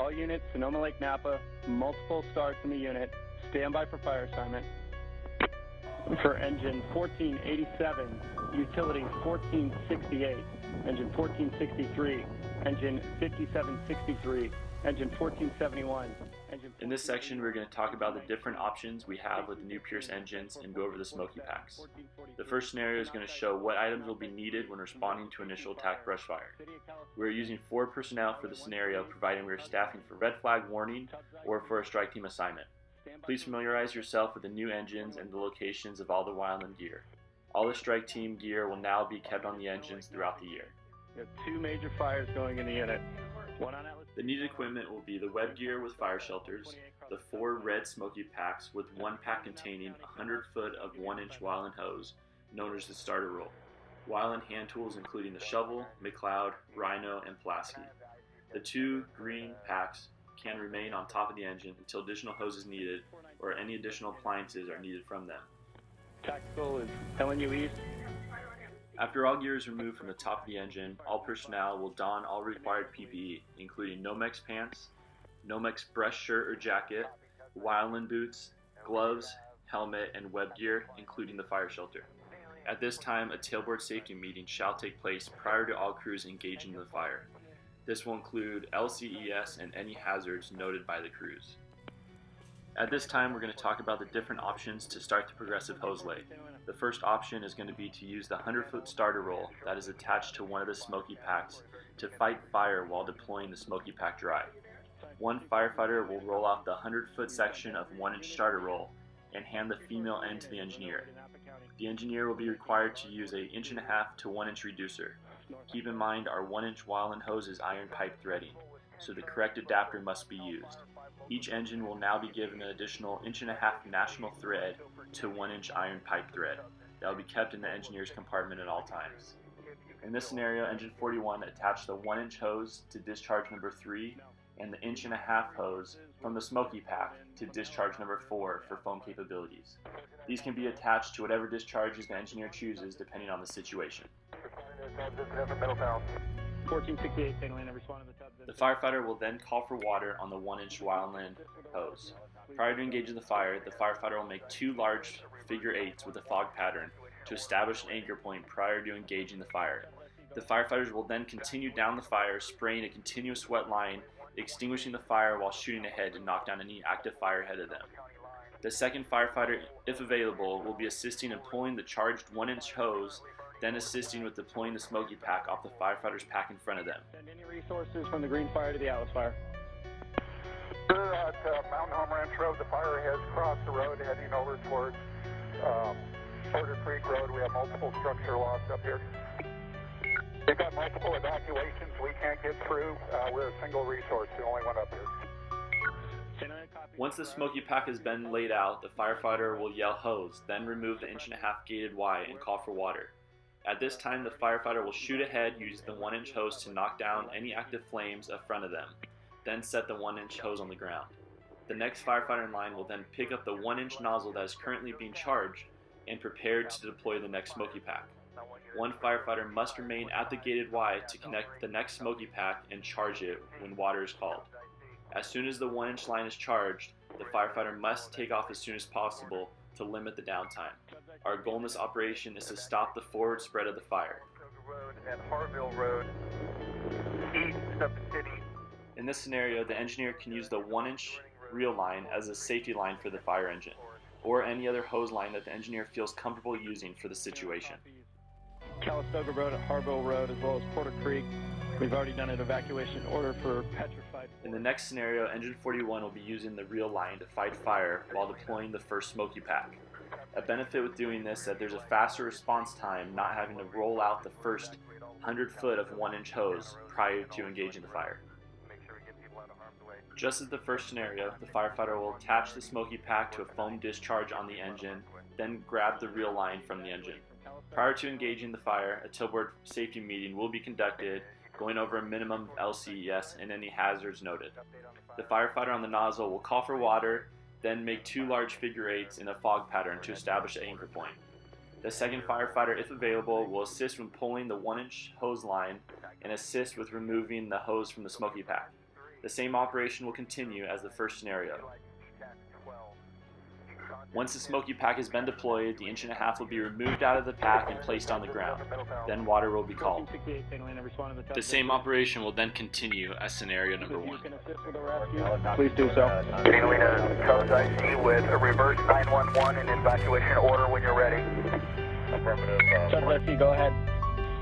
All units, Sonoma Lake Napa, multiple starts in the unit, standby for fire assignment. For engine 1487, utility 1468, engine 1463, engine 5763, engine 1471. In this section, we're going to talk about the different options we have with the new Pierce engines and go over the smoky packs. The first scenario is going to show what items will be needed when responding to initial attack brush fire. We're using 4 personnel for the scenario, providing we are staffing for red flag warning or for a strike team assignment. Please familiarize yourself with the new engines and the locations of all the wildland gear. All the strike team gear will now be kept on the engines throughout the year. We have 2 major fires going in the unit. One on Atlas. The needed equipment will be the web gear with fire shelters, the 4 red smoky packs with 1 pack containing 100 foot of 1-inch wildland hose, known as the starter roll. Wildland hand tools including the shovel, McLeod, Rhino, and Pulaski. The 2 green packs can remain on top of the engine until additional hose is needed or any additional appliances are needed from them. Tactical is LNU East. After all gear is removed from the top of the engine, all personnel will don all required PPE, including Nomex pants, Nomex brush shirt or jacket, wildland boots, gloves, helmet, and web gear, including the fire shelter. At this time, a tailboard safety meeting shall take place prior to all crews engaging in the fire. This will include LCES and any hazards noted by the crews. At this time, we're going to talk about the different options to start the progressive hose lay. The first option is going to be to use the 100-foot starter roll that is attached to one of the smoky packs to fight fire while deploying the smoky pack dry. One firefighter will roll off the 100-foot section of 1-inch starter roll and hand the female end to the engineer. The engineer will be required to use a 1.5 to 1-inch reducer. Keep in mind our 1-inch wildland hose is iron pipe threading, so the correct adapter must be used. Each engine will now be given an additional 1.5 national thread to 1-inch iron pipe thread that will be kept in the engineer's compartment at all times. In this scenario, engine 41 attached the 1-inch hose to discharge number 3 and the 1.5 hose from the smoky pack to discharge number 4 for foam capabilities. These can be attached to whatever discharges the engineer chooses depending on the situation. 1468, Atlanta, respond to the tub. The firefighter will then call for water on the 1-inch wildland hose. Prior to engaging the fire, the firefighter will make 2 large figure 8s with a fog pattern to establish an anchor point prior to engaging the fire. The firefighters will then continue down the fire, spraying a continuous wet line, extinguishing the fire while shooting ahead to knock down any active fire ahead of them. The second firefighter, if available, will be assisting in pulling the charged 1-inch hose, then assisting with deploying the smoky pack off the firefighter's pack in front of them. Send any resources from the green fire to the Atlas fire. We're at Mountain Home Ranch Road. The fire has crossed the road heading over towards Porter Creek Road. We have multiple structure loss up here. We've got multiple evacuations. We can't get through. We're a single resource, the only one up here. Once the smoky pack has been laid out, the firefighter will yell hose, then remove the 1.5 gated Y and call for water. At this time, the firefighter will shoot ahead using the 1-inch hose to knock down any active flames in front of them, then set the 1-inch hose on the ground. The next firefighter in line will then pick up the 1-inch nozzle that is currently being charged and prepared to deploy the next smoky pack. One firefighter must remain at the gated Y to connect the next smoky pack and charge it when water is called. As soon as the 1-inch line is charged, the firefighter must take off as soon as possible to limit the downtime. Our goal in this operation is to stop the forward spread of the fire. In this scenario, the engineer can use the 1-inch reel line as a safety line for the fire engine, or any other hose line that the engineer feels comfortable using for the situation. Calistoga Road at Harville Road, as well as Porter Creek. We've already done an evacuation order for petrified. In the next scenario, engine 41 will be using the reel line to fight fire while deploying the first smoky pack. A benefit with doing this is that there's a faster response time, not having to roll out the first 100 foot of 1-inch hose prior to engaging the fire. Just as the first scenario, the firefighter will attach the smoky pack to a foam discharge on the engine, then grab the reel line from the engine. Prior to engaging the fire, a tailboard safety meeting will be conducted, going over a minimum LCES and any hazards noted. The firefighter on the nozzle will call for water, then make 2 large figure 8s in a fog pattern to establish an anchor point. The second firefighter, if available, will assist when pulling the 1-inch hose line and assist with removing the hose from the smoky pack. The same operation will continue as the first scenario. Once the smoky pack has been deployed, the 1.5 inch will be removed out of the pack and placed on the ground. Then water will be called. The same operation will then continue as scenario number 1. Please do so. Catalina, Coast IC with a reverse 911 and evacuation order when you're ready. Affirmative. Southwest C, go ahead.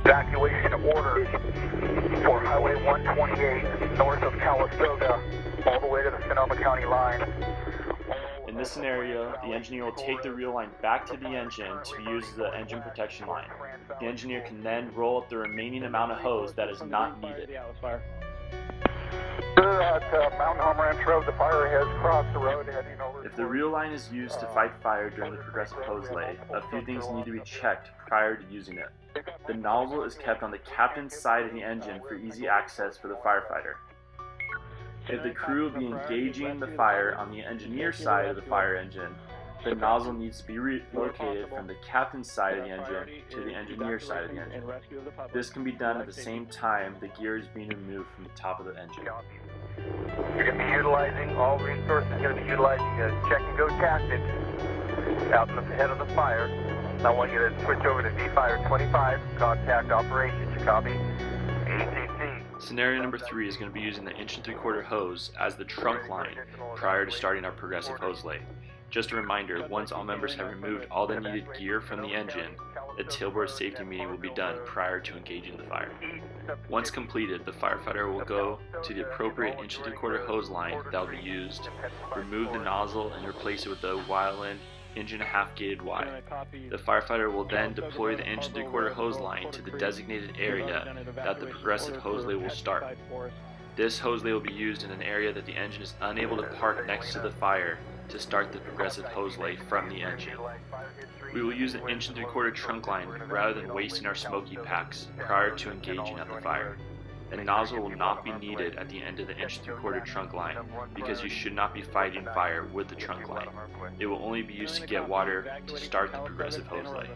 Evacuation order for Highway 128 north of Calistoga all the way to the Sonoma County line. In this scenario, the engineer will take the reel line back to the engine to use the engine protection line. The engineer can then roll up the remaining amount of hose that is not needed. Sir, at Mountain Home Ranch Road, the fire has crossed the road heading over. If the reel line is used to fight fire during the progressive hose lay, a few things need to be checked prior to using it. The nozzle is kept on the captain's side of the engine for easy access for the firefighter. If the crew will be engaging the fire on the engineer's side of the fire engine, the nozzle needs to be relocated from the captain's side of the engine to the engineer's side of the engine. This can be done at the same time the gear is being removed from the top of the engine. You're going to be utilizing, all resources are going to be utilizing a check and go tactics out in the head of the fire. I want you to switch over to D-Fire 25, contact operations, you copy? ACC. Scenario number 3 is going to be using the 1 3/4 hose as the trunk line prior to starting our progressive hose lay. Just a reminder, once all members have removed all the needed gear from the engine, a tailboard safety meeting will be done prior to engaging the fire. Once completed, the firefighter will go to the appropriate 1 3/4 hose line that will be used, remove the nozzle and replace it with the Wildland 1.5 inch gated Y. The firefighter will then deploy the 1 3/4 hose line to the designated area that the progressive hose lay will start. This hose lay will be used in an area that the engine is unable to park next to the fire to start the progressive hose lay from the engine. We will use the 1 3/4 trunk line rather than wasting our smoky packs prior to engaging at the fire. A nozzle will not be needed at the end of the 1 3/4 trunk line because you should not be fighting fire with the trunk line. It will only be used to get water to start the progressive hose lay.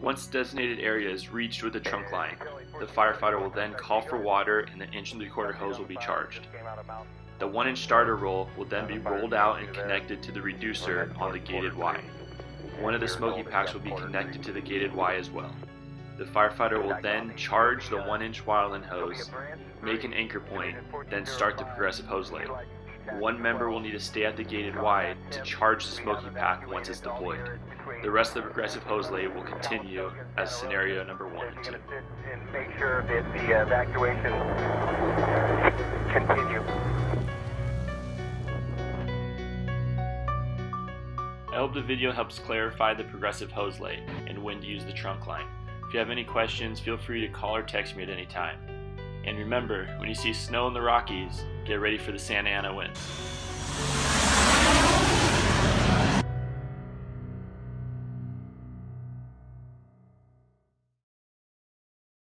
Once the designated area is reached with the trunk line, the firefighter will then call for water and the 1 3/4 hose will be charged. The 1 inch starter roll will then be rolled out and connected to the reducer on the gated Y. One of the smoky packs will be connected to the gated Y as well. The firefighter will then charge the 1 inch Wildland hose, make an anchor point, then start the progressive hose lay. One member will need to stay at the gated Y to charge the smoky pack once it's deployed. The rest of the progressive hose lay will continue as scenario number 1 and 2. And make sure that the evacuation continue. I hope the video helps clarify the progressive hose lay and when to use the trunk line. If you have any questions, feel free to call or text me at any time. And remember, when you see snow in the Rockies, get ready for the Santa Ana winds.